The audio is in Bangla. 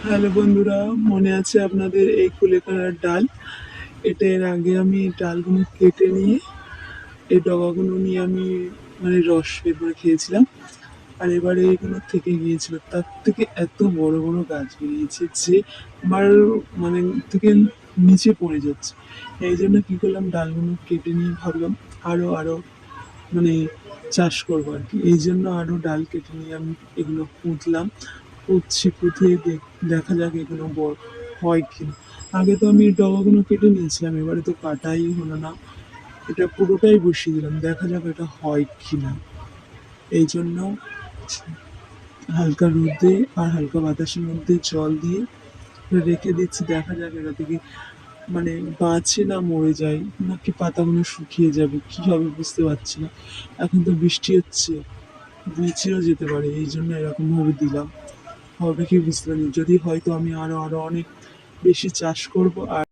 হ্যালো বন্ধুরা, মনে আছে আপনাদের এই কুলেখাড়ার ডাল? এটা এর আগে আমি ডালগুলো কেটে নিয়ে এই ডগাগুলো নিয়ে আমি রস বের করে খেয়েছিলাম। আর এবারে এগুলো থেকে গিয়েছিল, তার থেকে এত বড় বড় গাছ বেরিয়েছে যে আমার মানে থেকে নিচে পড়ে যাচ্ছে। এই জন্য কি করলাম, ডালগুলো কেটে নিয়ে ভাবলাম আরো আরো মানে চাষ করবো আর কি। এই জন্য আরো ডাল কেটে নিয়ে আমি এগুলো পুঁতলাম, পুঁতে দেখা যাক এগুলো বড় হয় কিনা। আগে তো আমি ডগাগুলো কেটে নিয়েছিলাম, এবারে তো কাটাই হলো না, এটা পুরোটাই বসিয়ে দিলাম, দেখা যাক এটা হয় কিনা। এই জন্য হালকা রোদে আর হালকা বাতাসের মধ্যে জল দিয়ে রেখে দিচ্ছি, দেখা যাক এটা থেকে বাঁচে না মরে যায়, নাকি পাতাগুলো শুকিয়ে যাবে, কি হবে বুঝতে পারছি না। এখন তো বৃষ্টি হচ্ছে, বেঁচেও যেতে পারে, এই জন্য এরকম ভাবে দিলাম। হবে কি বুঝতে পারিনি, যদি হয়তো আমি আরো আরো অনেক বেশি চাষ করব। আর